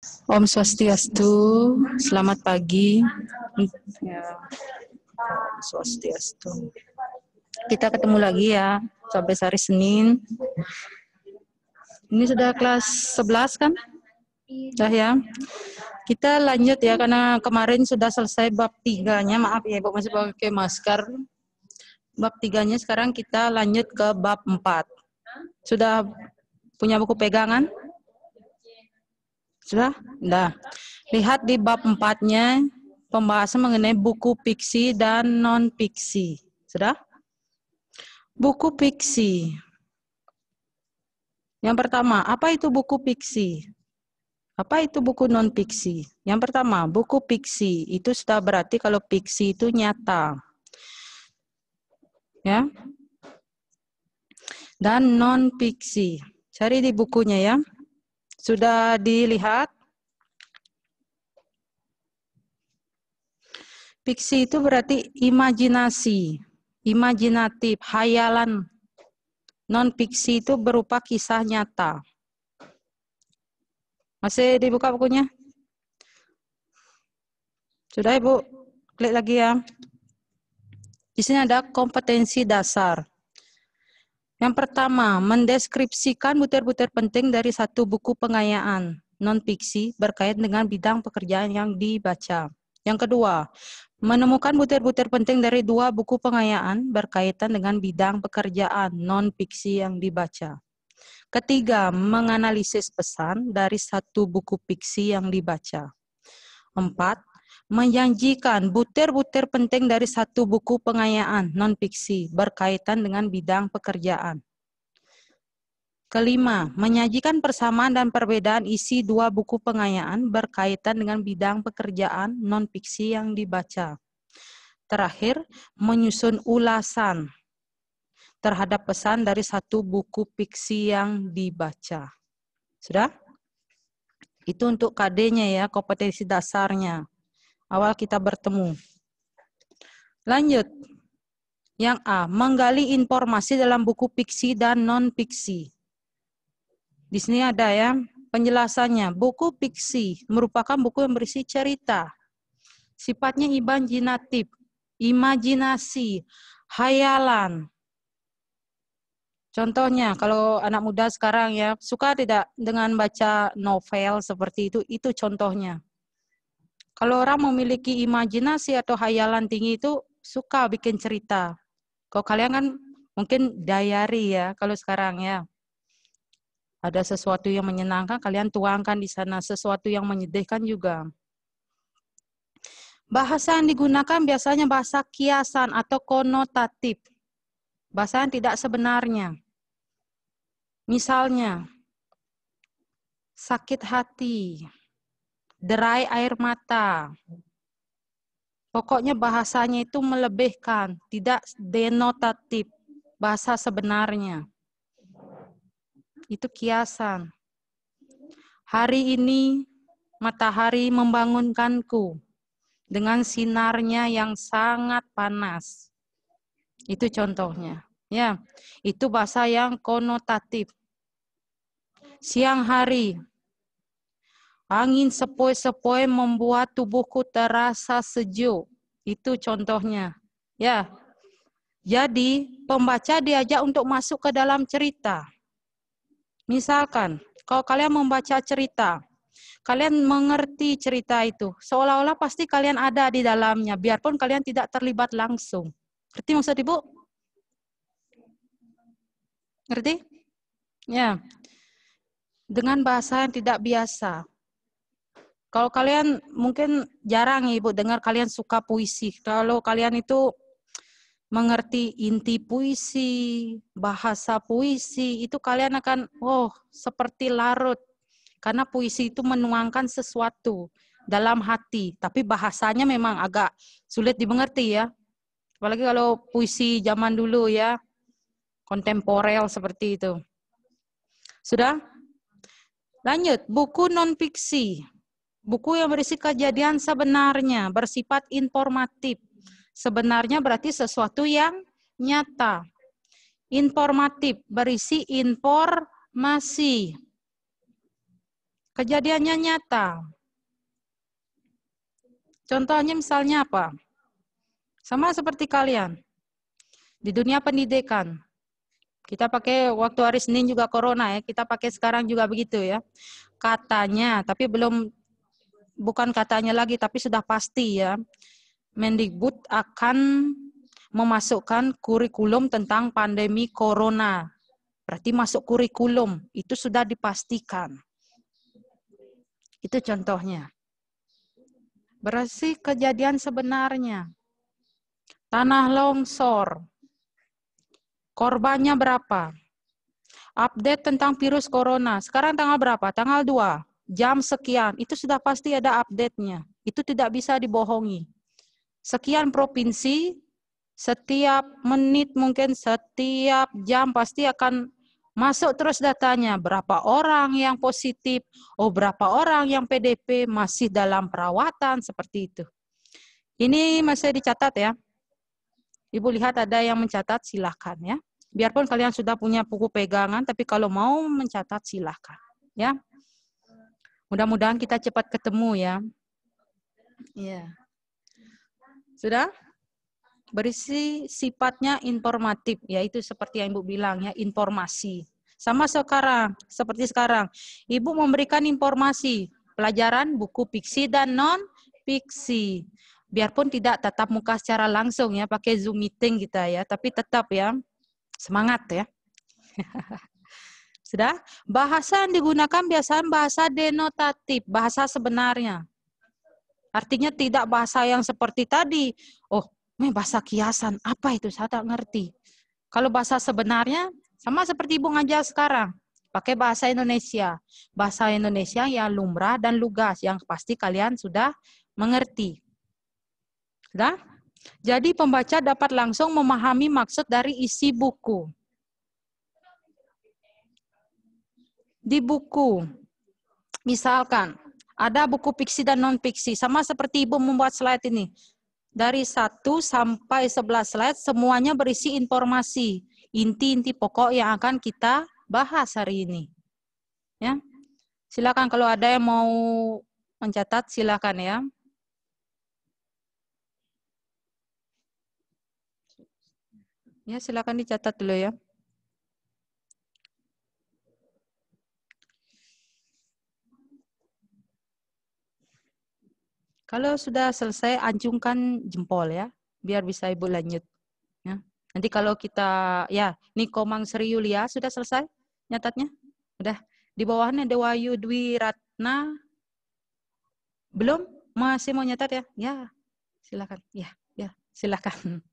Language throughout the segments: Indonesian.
Om Swastiastu, selamat pagi. Ya, Om Swastiastu. Kita ketemu lagi ya, sampai hari Senin. Ini sudah kelas 11 kan? Sudah ya. Kita lanjut ya, karena kemarin sudah selesai bab 3-nya. Maaf ya, Ibu masih pakai masker. Bab 3-nya sekarang kita lanjut ke bab 4. Sudah punya buku pegangan? Sudah? Sudah. Lihat di bab 4-nya pembahasan mengenai buku fiksi dan non-fiksi. Sudah? Buku fiksi. Yang pertama, apa itu buku fiksi? Apa itu buku non-fiksi? Yang pertama, buku fiksi itu sudah berarti kalau fiksi itu nyata. Ya. Dan non-fiksi. Cari di bukunya ya. Sudah dilihat? Fiksi itu berarti imajinasi, imajinatif, hayalan. Non-fiksi itu berupa kisah nyata. Masih dibuka bukunya? Sudah Ibu? Klik lagi ya. Di sini ada kompetensi dasar. Yang pertama, mendeskripsikan butir-butir penting dari satu buku pengayaan non-fiksi berkaitan dengan bidang pekerjaan yang dibaca. Yang kedua, menemukan butir-butir penting dari dua buku pengayaan berkaitan dengan bidang pekerjaan non-fiksi yang dibaca. Ketiga, menganalisis pesan dari satu buku fiksi yang dibaca. 4. Menjanjikan butir-butir penting dari satu buku pengayaan non-fiksi berkaitan dengan bidang pekerjaan. Kelima, menyajikan persamaan dan perbedaan isi dua buku pengayaan berkaitan dengan bidang pekerjaan non-fiksi yang dibaca. Terakhir, menyusun ulasan terhadap pesan dari satu buku fiksi yang dibaca. Sudah? Itu untuk KD-nya ya, kompetensi dasarnya. Awal kita bertemu. Lanjut. Yang A, menggali informasi dalam buku fiksi dan non-fiksi. Di sini ada ya penjelasannya. Buku fiksi merupakan buku yang berisi cerita. Sifatnya imajinatif, imajinasi, hayalan. Contohnya, kalau anak muda sekarang ya, suka tidak dengan baca novel seperti itu contohnya. Kalau orang memiliki imajinasi atau hayalan tinggi itu suka bikin cerita. Kalau kalian kan mungkin diary ya, kalau sekarang ya. Ada sesuatu yang menyenangkan, kalian tuangkan di sana. Sesuatu yang menyedihkan juga. Bahasa yang digunakan biasanya bahasa kiasan atau konotatif. Bahasa yang tidak sebenarnya. Misalnya, sakit hati, derai air mata. Pokoknya bahasanya itu melebihkan, tidak denotatif, bahasa sebenarnya. Itu kiasan. Hari ini matahari membangunkanku dengan sinarnya yang sangat panas. Itu contohnya. Ya, itu bahasa yang konotatif. Siang hari, angin sepoi-sepoi membuat tubuhku terasa sejuk. Itu contohnya. Ya. Jadi, pembaca diajak untuk masuk ke dalam cerita. Misalkan, kalau kalian membaca cerita, kalian mengerti cerita itu. Seolah-olah pasti kalian ada di dalamnya, biarpun kalian tidak terlibat langsung. Ngerti maksud Ibu? Ngerti? Ya. Dengan bahasa yang tidak biasa. Kalau kalian mungkin jarang Ibu dengar kalian suka puisi. Kalau kalian itu mengerti inti puisi, bahasa puisi, itu kalian akan seperti larut. Karena puisi itu menuangkan sesuatu dalam hati, tapi bahasanya memang agak sulit dimengerti ya. Apalagi kalau puisi zaman dulu ya, kontemporer seperti itu. Sudah? Lanjut, buku non-fiksi. Buku yang berisi kejadian sebenarnya, bersifat informatif. Sebenarnya berarti sesuatu yang nyata. Informatif, berisi informasi. Kejadiannya nyata. Contohnya misalnya apa? Sama seperti kalian. Di dunia pendidikan. Kita pakai waktu hari Senin juga corona ya. Kita pakai sekarang juga begitu ya. Katanya, tapi bukan katanya lagi, tapi sudah pasti ya. Mendikbud akan memasukkan kurikulum tentang pandemi corona. Berarti masuk kurikulum. Itu sudah dipastikan. Itu contohnya. Berarti kejadian sebenarnya. Tanah longsor. Korbannya berapa? Update tentang virus corona. Sekarang tanggal berapa? Tanggal 2. Jam sekian. Itu sudah pasti ada update-nya. Itu tidak bisa dibohongi. Sekian provinsi, setiap menit mungkin setiap jam pasti akan masuk terus datanya. Berapa orang yang positif, berapa orang yang PDP masih dalam perawatan, seperti itu. Ini masih dicatat ya. Ibu lihat ada yang mencatat, silahkan ya. Biarpun kalian sudah punya buku pegangan, tapi kalau mau mencatat silahkan ya. Mudah-mudahan kita cepat ketemu ya. Iya. Sudah? Berisi sifatnya informatif, yaitu seperti yang Ibu bilang ya, informasi. Sama seperti sekarang. Ibu memberikan informasi, pelajaran buku fiksi dan non-fiksi. Biarpun tidak tatap muka secara langsung ya, pakai Zoom meeting kita ya, tapi tetap ya, semangat ya. Sudah? Bahasa yang digunakan biasanya bahasa denotatif, bahasa sebenarnya. Artinya tidak bahasa yang seperti tadi. Bahasa kiasan, apa itu? Saya tak ngerti. Kalau bahasa sebenarnya, sama seperti Ibu ngajar sekarang. Pakai bahasa Indonesia. Bahasa Indonesia yang lumrah dan lugas, yang pasti kalian sudah mengerti. Sudah? Jadi pembaca dapat langsung memahami maksud dari isi buku. Di buku, misalkan, ada buku fiksi dan non-fiksi. Sama seperti Ibu membuat slide ini. Dari 1 sampai 11 slide, semuanya berisi informasi. Inti-inti pokok yang akan kita bahas hari ini. Ya, silakan kalau ada yang mau mencatat, silakan ya. Ya, silakan dicatat dulu ya. Kalau sudah selesai, acungkan jempol ya, biar bisa Ibu lanjut. Ya. Nanti kalau kita, ya, Niko Mangsri Yulia sudah selesai nyatatnya? Udah. Di bawahnya Dewayu Dwi Ratna. Belum? Masih mau nyatat ya? Ya, silakan. Ya, silakan.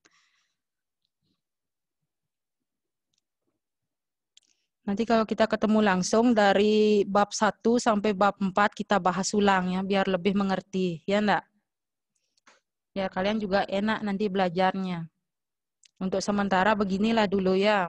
Nanti kalau kita ketemu langsung dari bab 1 sampai bab 4 kita bahas ulang ya, biar lebih mengerti, ya enggak? Ya kalian juga enak nanti belajarnya. Untuk sementara beginilah dulu ya.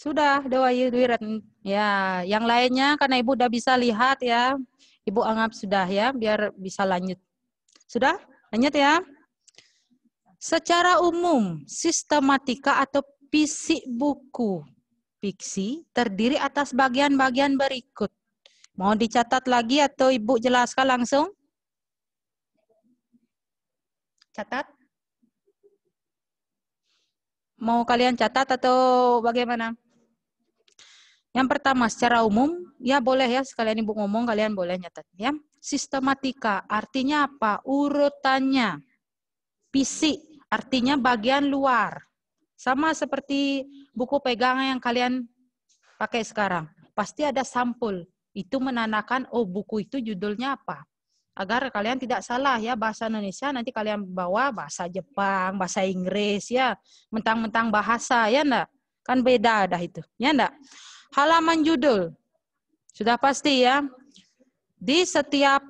Sudah, Dewayu Dwiratna. Ya, yang lainnya karena Ibu udah bisa lihat ya. Ibu anggap sudah ya, biar bisa lanjut. Sudah? Lanjut ya. Secara umum, sistematika atau fisik buku fiksi terdiri atas bagian-bagian berikut. Mau dicatat lagi atau Ibu jelaskan langsung? Catat? Mau kalian catat atau bagaimana? Yang pertama, secara umum, ya boleh ya, sekalian Ibu ngomong, kalian boleh nyatat. Ya. Sistematika, artinya apa? Urutannya. Fisik, artinya bagian luar. Sama seperti buku pegangan yang kalian pakai sekarang. Pasti ada sampul. Itu menandakan, buku itu judulnya apa. Agar kalian tidak salah ya, bahasa Indonesia, nanti kalian bawa bahasa Jepang, bahasa Inggris ya. Mentang-mentang bahasa, ya enggak? Kan beda dah itu, ya enggak? Halaman judul, sudah pasti ya. Di setiap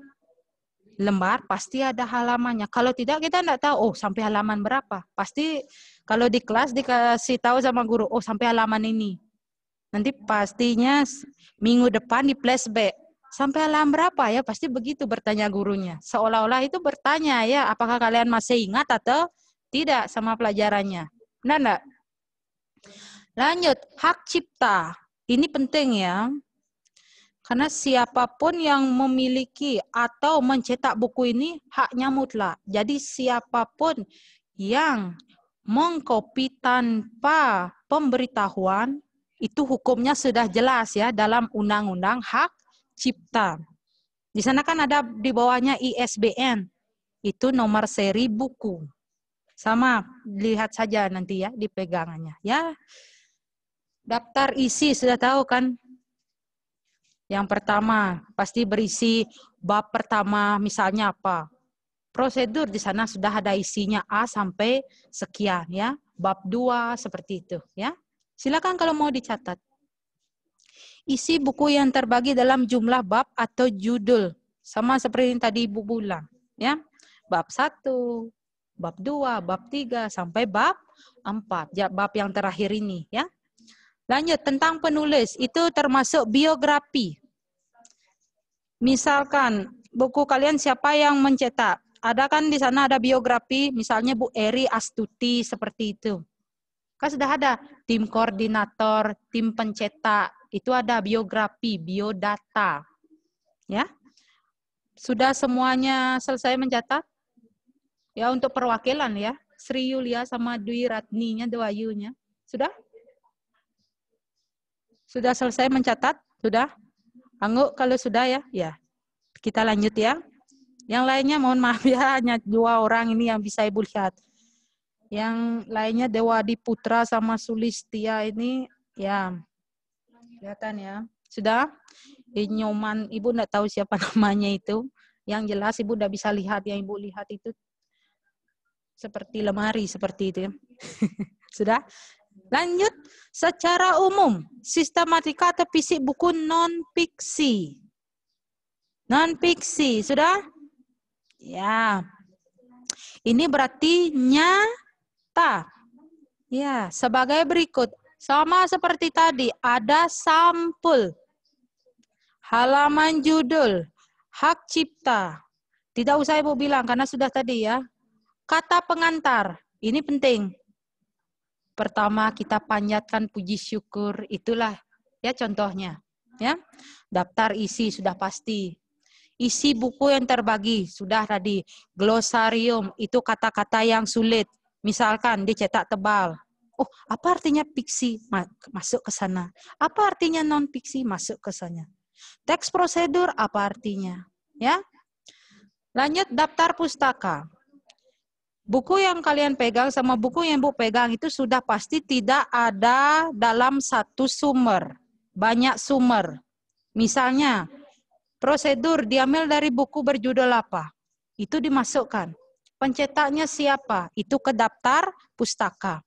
lembar pasti ada halamannya. Kalau tidak kita enggak tahu, sampai halaman berapa. Pasti kalau di kelas dikasih tahu sama guru, sampai halaman ini. Nanti pastinya minggu depan di flashback. sampai halaman berapa ya? Pasti begitu bertanya gurunya. Seolah-olah itu bertanya ya, apakah kalian masih ingat atau tidak sama pelajarannya. Benar enggak? Lanjut, hak cipta. Ini penting ya. Karena siapapun yang memiliki atau mencetak buku ini haknya mutlak. Jadi siapapun yang mengcopy tanpa pemberitahuan itu hukumnya sudah jelas ya dalam Undang-Undang Hak Cipta. Di sana kan ada di bawahnya ISBN. Itu nomor seri buku. Sama, lihat saja nanti ya di pegangannya ya. Daftar isi sudah tahu kan? Yang pertama pasti berisi bab pertama misalnya apa. Prosedur di sana sudah ada isinya A sampai sekian ya. Bab 2 seperti itu ya. Silakan kalau mau dicatat. Isi buku yang terbagi dalam jumlah bab atau judul. Sama seperti yang tadi Ibu bilang ya. Bab 1, bab 2, bab 3 sampai bab 4. Ya, bab yang terakhir ini ya. Lanjut tentang penulis, itu termasuk biografi. Misalkan buku kalian siapa yang mencetak? Ada kan di sana ada biografi, misalnya Bu Eri Astuti seperti itu. Kan sudah ada tim koordinator, tim pencetak, itu ada biografi, biodata. Ya. Sudah semuanya selesai mencatat? Ya untuk perwakilan ya. Sri Yulia sama Dwi Ratninya, Dewayunya. Sudah? Sudah selesai mencatat? Sudah? Anggu kalau sudah ya? Ya. Kita lanjut ya. Yang lainnya mohon maaf ya, hanya 2 orang ini yang bisa Ibu lihat. Yang lainnya Dewadi Putra sama Sulistia ini ya. Kelihatan ya. Sudah? Nyoman, Ibu enggak tahu siapa namanya itu. Yang jelas Ibu udah bisa lihat, yang Ibu lihat itu seperti lemari seperti itu. Sudah? Lanjut, secara umum, sistematika atau fisik buku non-fiksi. Non-fiksi, sudah? Ya. Ini berarti nyata. Ya, sebagai berikut. Sama seperti tadi, ada sampul. Halaman judul, hak cipta. Tidak usah Ibu bilang, karena sudah tadi ya. Kata pengantar, ini penting. Pertama kita panjatkan puji syukur, itulah ya contohnya. Ya, daftar isi sudah pasti. Isi buku yang terbagi sudah tadi. Glosarium itu kata-kata yang sulit. Misalkan dicetak tebal. Oh, apa artinya fiksi? Masuk ke sana. Apa artinya non fiksi? Masuk ke sana. Teks prosedur apa artinya? Ya. Lanjut daftar pustaka. Buku yang kalian pegang sama buku yang Bu pegang itu sudah pasti tidak ada dalam satu sumber. Banyak sumber. Misalnya, prosedur diambil dari buku berjudul apa? Itu dimasukkan. Pencetaknya siapa? Itu ke daftar pustaka.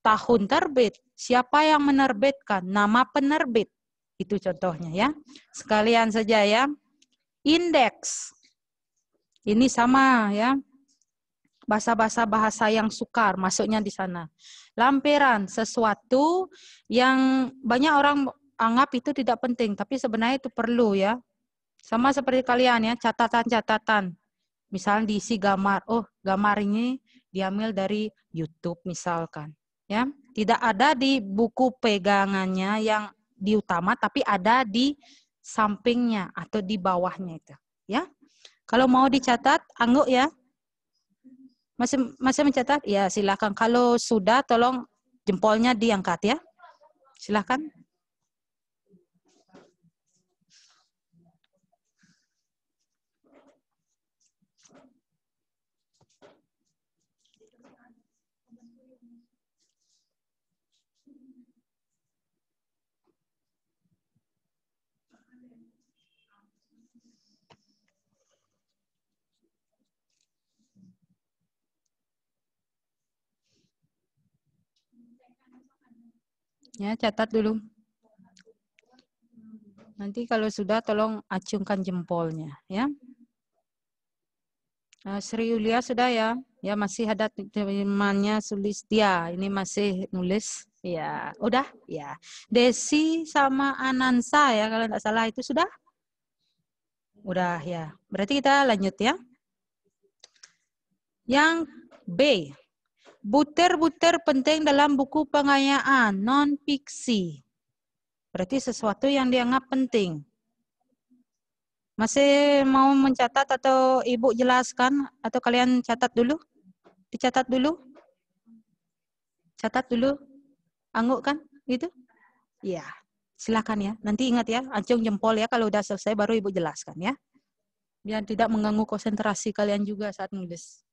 Tahun terbit, siapa yang menerbitkan? Nama penerbit. Itu contohnya ya. Sekalian saja ya. Indeks. Ini sama ya. Bahasa yang sukar masuknya di sana. Lampiran, sesuatu yang banyak orang anggap itu tidak penting, tapi sebenarnya itu perlu ya. Sama seperti kalian ya, catatan-catatan. Misalnya diisi gambar, oh gambar ini diambil dari YouTube misalkan. Ya, tidak ada di buku pegangannya yang di utama, tapi ada di sampingnya atau di bawahnya itu. Ya, kalau mau dicatat, angguk ya. Masih mencatat? Ya, silakan. Kalau sudah, tolong jempolnya diangkat ya. Silakan. Ya, catat dulu. Nanti kalau sudah tolong acungkan jempolnya ya. Sri Yulia sudah ya. Ya masih ada temannya Sulistia. Ini masih nulis. Ya, udah ya. Desi sama Anansa ya kalau tidak salah itu sudah. Udah ya. Berarti kita lanjut ya. Yang B. Butir-butir penting dalam buku pengayaan, non-fiksi. Berarti sesuatu yang dianggap penting. Masih mau mencatat atau Ibu jelaskan? Atau kalian catat dulu? Dicatat dulu? Catat dulu? Angguk kan? Gitu? Iya. Silakan ya. Nanti ingat ya, acung jempol ya kalau udah selesai baru Ibu jelaskan ya. Biar tidak mengganggu konsentrasi kalian juga saat nulis.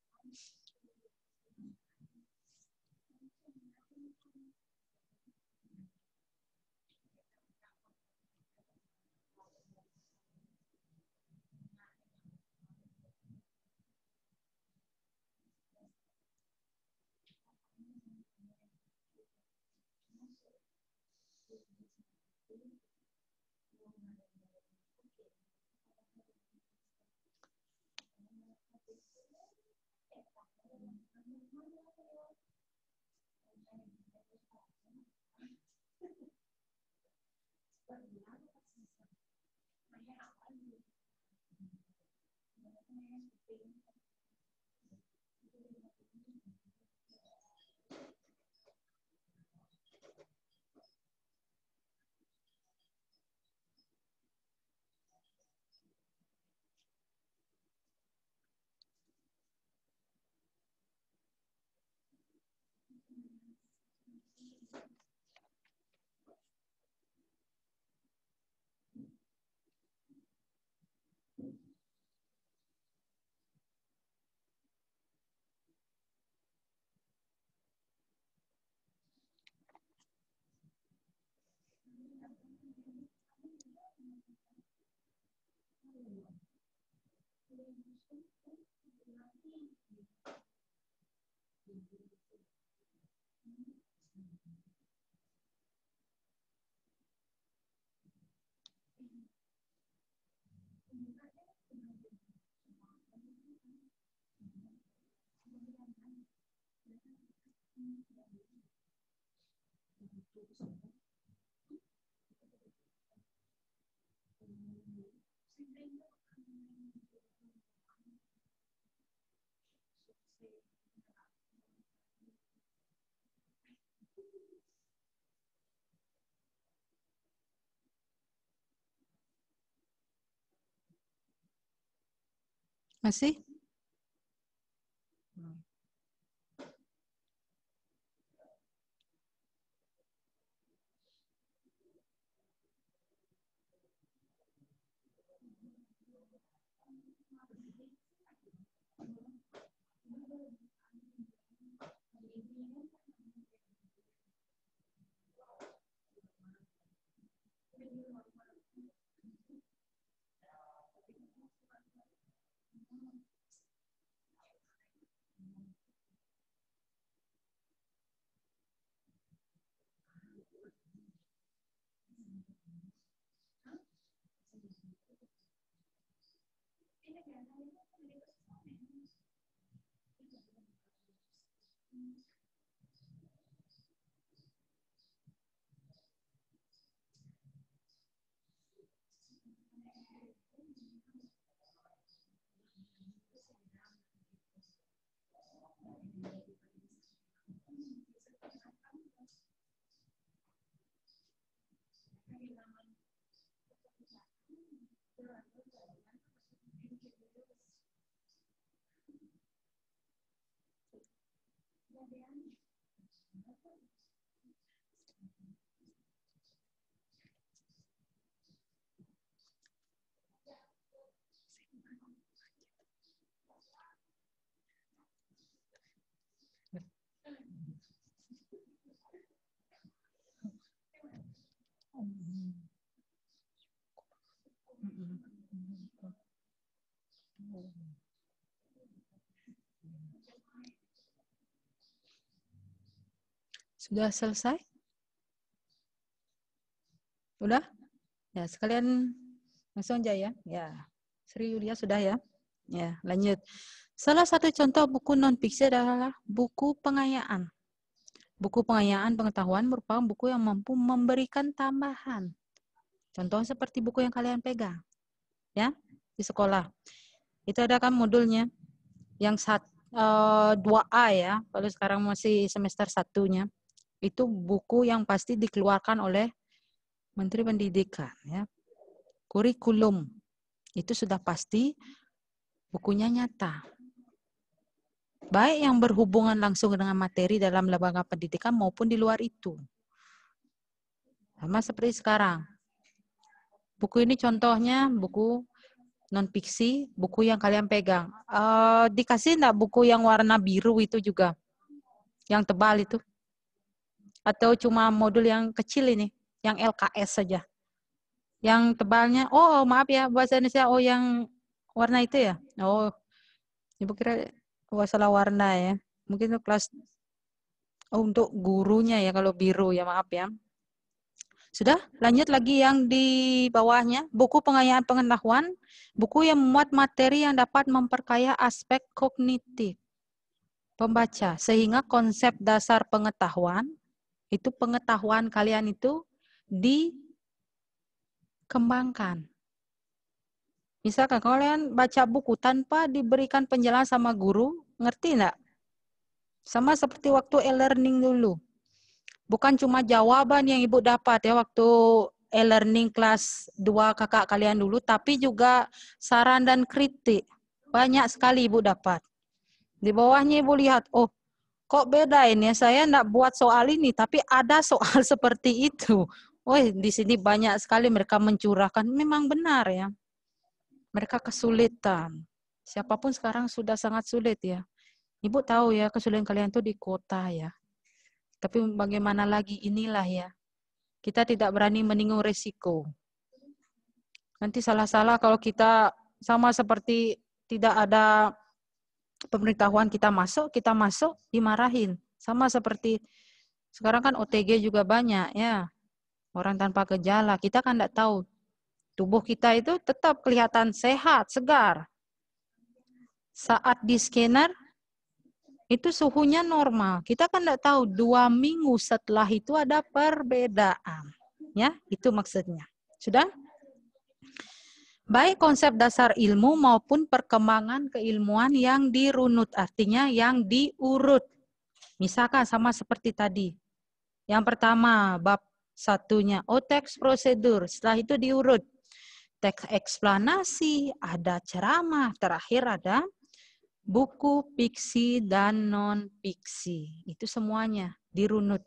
Masih? Sudah selesai? Udah? Ya, sekalian langsung aja ya. Ya, Sri Yulia sudah ya. Ya, lanjut. Salah satu contoh buku non-fiksi adalah buku pengayaan. Buku pengayaan pengetahuan merupakan buku yang mampu memberikan tambahan. Contoh seperti buku yang kalian pegang. Ya. di sekolah. Itu ada kan modulnya yang 2A ya, kalau sekarang masih semester 1-nya. Itu buku yang pasti dikeluarkan oleh Menteri Pendidikan ya. Kurikulum itu sudah pasti bukunya nyata. Baik yang berhubungan langsung dengan materi dalam lembaga pendidikan maupun di luar itu. Sama seperti sekarang. Buku ini contohnya buku non-fiksi, buku yang kalian pegang. Dikasih enggak buku yang warna biru itu juga? Yang tebal itu? Atau cuma modul yang kecil ini? Yang LKS saja? Yang tebalnya, oh maaf ya bahasa Indonesia, oh yang warna itu ya? Oh, ibu kira salah warna ya. Mungkin itu kelas, untuk gurunya ya kalau biru ya, maaf ya. Sudah, lanjut lagi yang di bawahnya, buku pengayaan pengetahuan, buku yang memuat materi yang dapat memperkaya aspek kognitif pembaca, sehingga konsep dasar pengetahuan, itu pengetahuan kalian itu dikembangkan. Misalkan kalian baca buku tanpa diberikan penjelasan sama guru, ngerti enggak? Sama seperti waktu e-learning dulu. Bukan cuma jawaban yang ibu dapat ya waktu e-learning kelas 2 kakak kalian dulu, tapi juga saran dan kritik. Banyak sekali ibu dapat. Di bawahnya ibu lihat, oh kok beda ini, saya enggak buat soal ini, tapi ada soal seperti itu. Oh di sini banyak sekali mereka mencurahkan, memang benar ya. Mereka kesulitan. Siapapun sekarang sudah sangat sulit ya. Ibu tahu ya kesulitan kalian tuh di kota ya. Tapi bagaimana lagi, inilah ya. Kita tidak berani menanggung resiko. Nanti salah-salah kalau kita sama seperti tidak ada pemberitahuan kita masuk, dimarahin. Sama seperti sekarang kan OTG juga banyak ya. Orang tanpa gejala, kita kan tidak tahu. Tubuh kita itu tetap kelihatan sehat, segar. Saat di scanner, itu suhunya normal. Kita kan tidak tahu 2 minggu setelah itu ada perbedaan. Ya, itu maksudnya. Sudah? Baik konsep dasar ilmu maupun perkembangan keilmuan yang dirunut, artinya yang diurut. Misalkan sama seperti tadi. Yang pertama, bab 1-nya, teks prosedur. Setelah itu diurut. Teks eksplanasi, ada ceramah, terakhir ada buku fiksi dan non-fiksi. Itu semuanya dirunut.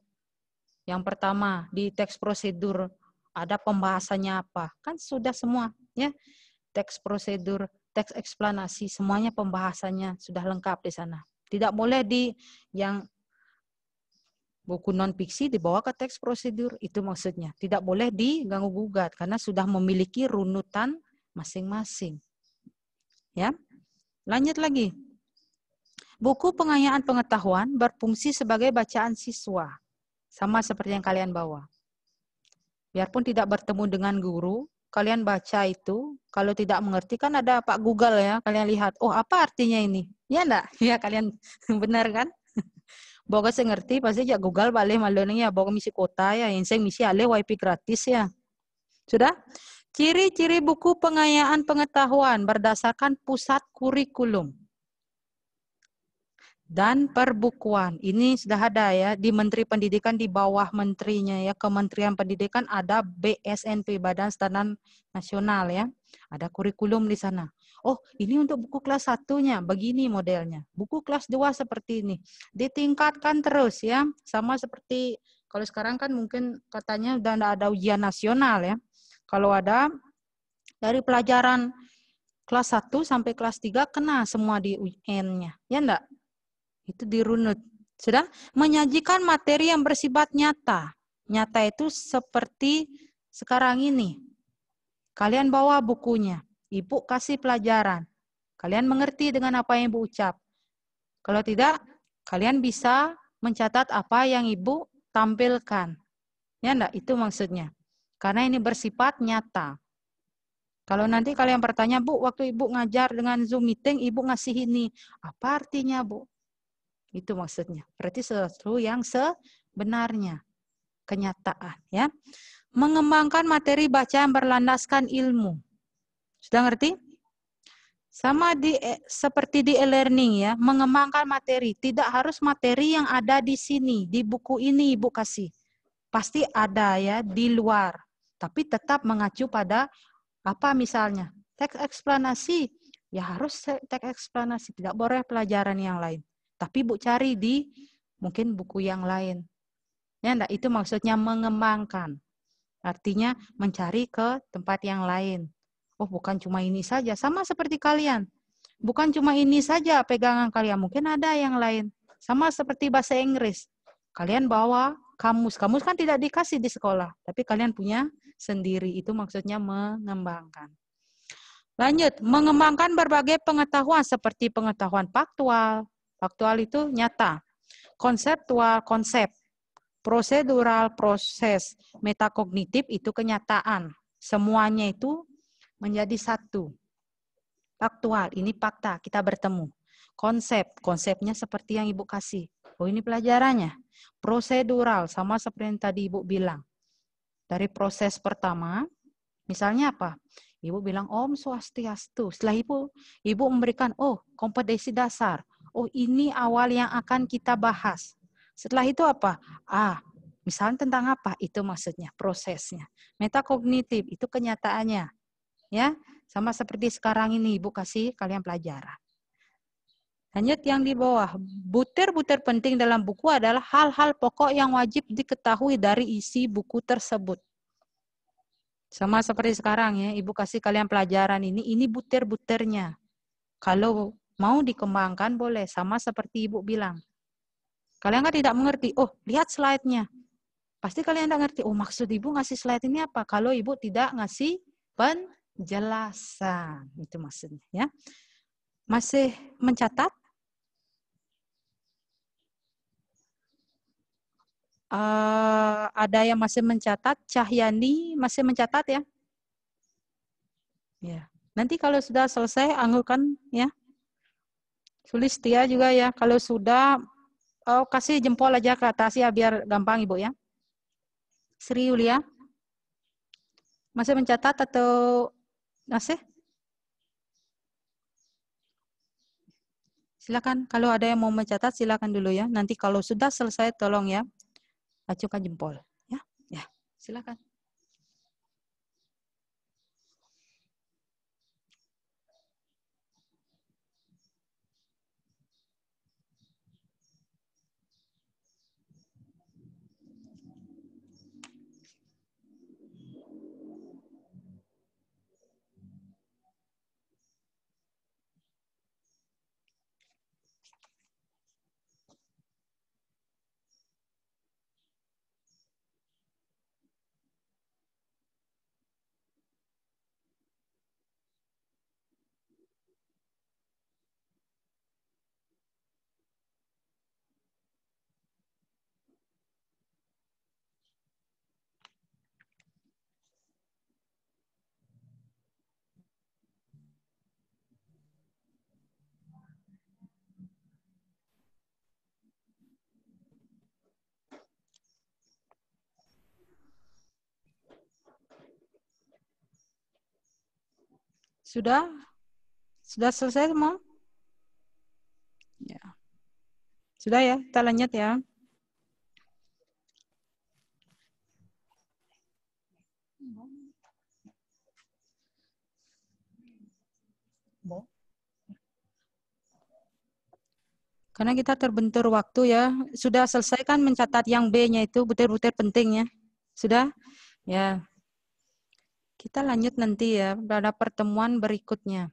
Yang pertama, di teks prosedur ada pembahasannya apa. Kan sudah semua ya. Teks prosedur, teks eksplanasi, semuanya pembahasannya sudah lengkap di sana. Tidak boleh di yang buku non-fiksi dibawa ke teks prosedur, itu maksudnya. Tidak boleh diganggu-gugat karena sudah memiliki runutan masing-masing. Ya. Lanjut lagi. Buku pengayaan pengetahuan berfungsi sebagai bacaan siswa. Sama seperti yang kalian bawa. Biarpun tidak bertemu dengan guru, kalian baca itu. Kalau tidak mengerti kan ada Pak Google ya. Kalian lihat, oh apa artinya ini? Ya enggak? Ya kalian benar kan? Boga saya ngerti, pasti ya Google balik malonnya ya. Boga misi kota ya. Yang saya misi ale wifi gratis ya. Sudah? Ciri-ciri buku pengayaan pengetahuan berdasarkan pusat kurikulum dan perbukuan. Ini sudah ada ya di Menteri Pendidikan, di bawah menterinya ya, Kementerian Pendidikan ada BSNP, Badan Standar Nasional ya. Ada kurikulum di sana. Oh, ini untuk buku kelas 1-nya, begini modelnya. Buku kelas 2 seperti ini. Ditingkatkan terus ya. Sama seperti kalau sekarang kan mungkin katanya udah enggak ada ujian nasional ya. Kalau ada dari pelajaran kelas 1 sampai kelas 3 kena semua di UN-nya. Ya enggak? Itu dirunut. Sudah? Menyajikan materi yang bersifat nyata. Nyata itu seperti sekarang ini. Kalian bawa bukunya. Ibu kasih pelajaran. Kalian mengerti dengan apa yang ibu ucap. Kalau tidak, kalian bisa mencatat apa yang ibu tampilkan. Ya enggak? Itu maksudnya. Karena ini bersifat nyata. Kalau nanti kalian bertanya, Bu, waktu ibu ngajar dengan Zoom meeting, ibu ngasih ini. Apa artinya, Bu? Itu maksudnya. Berarti sesuatu yang sebenarnya. Kenyataan. Ya. Mengembangkan materi bacaan berlandaskan ilmu. Sudah ngerti? Sama seperti di e-learning ya, mengembangkan materi. Tidak harus materi yang ada di sini, di buku ini Ibu kasih. Pasti ada ya di luar. Tapi tetap mengacu pada apa misalnya? Teks eksplanasi. Ya harus teks eksplanasi, tidak boleh pelajaran yang lain. Tapi Bu cari di mungkin buku yang lain. Ya, enggak, itu maksudnya mengembangkan. Artinya mencari ke tempat yang lain. Oh, bukan cuma ini saja. Sama seperti kalian. Bukan cuma ini saja pegangan kalian. Mungkin ada yang lain. Sama seperti bahasa Inggris. Kalian bawa kamus. Kamus kan tidak dikasih di sekolah. Tapi kalian punya sendiri. Itu maksudnya mengembangkan. Lanjut. Mengembangkan berbagai pengetahuan seperti pengetahuan faktual. Faktual itu nyata. Konseptual, konsep. Prosedural, proses. Metakognitif itu kenyataan. Semuanya itu menjadi satu. Faktual, ini fakta, kita bertemu. Konsep, konsepnya seperti yang Ibu kasih. Oh, ini pelajarannya. Prosedural, sama seperti yang tadi Ibu bilang. Dari proses pertama, misalnya apa? Ibu bilang Om Swastiastu. Setelah Ibu memberikan, oh kompetensi dasar. Oh ini awal yang akan kita bahas. Setelah itu apa? Misalnya tentang apa? Itu maksudnya, prosesnya. Metakognitif, itu kenyataannya. Ya, sama seperti sekarang ini Ibu kasih kalian pelajaran. Lanjut yang di bawah. Butir-butir penting dalam buku adalah hal-hal pokok yang wajib diketahui dari isi buku tersebut. Sama seperti sekarang ya, Ibu kasih kalian pelajaran ini butir-butirnya. Kalau mau dikembangkan boleh, sama seperti Ibu bilang. Kalian kan tidak mengerti, oh lihat slide-nya. Pasti kalian tidak ngerti, oh maksud Ibu ngasih slide ini apa? Kalau Ibu tidak ngasih penjelasan, itu maksudnya ya. Masih mencatat? Ada yang masih mencatat? Cahyani masih mencatat ya? Ya. Nanti kalau sudah selesai anggurkan ya. Sulistia juga ya. Kalau sudah kasih jempol aja ke atas ya biar gampang Ibu ya. Sri Yulia masih mencatat atau masih? Silakan, kalau ada yang mau mencatat silakan dulu ya. Nanti kalau sudah selesai tolong ya acukan jempol ya. Ya, silakan. Sudah? Sudah selesai semua? Ya. Sudah ya, kita lanjut ya. Karena kita terbentur waktu ya. Sudah selesai kan mencatat yang B-nya itu butir-butir pentingnya. Sudah? Ya. Kita lanjut nanti ya pada pertemuan berikutnya.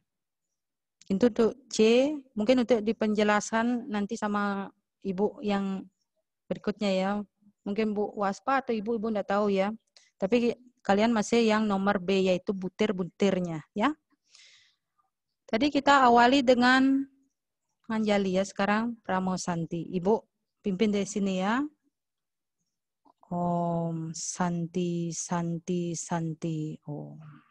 Itu untuk C, mungkin untuk di penjelasan nanti sama Ibu yang berikutnya ya. Mungkin Bu Waspa atau Ibu enggak tahu ya. Tapi kalian masih yang nomor B yaitu butir-butirnya ya. Tadi kita awali dengan Anjali ya, sekarang Pramosanti. Ibu pimpin dari sini ya. Om Santi Santi Santi Om.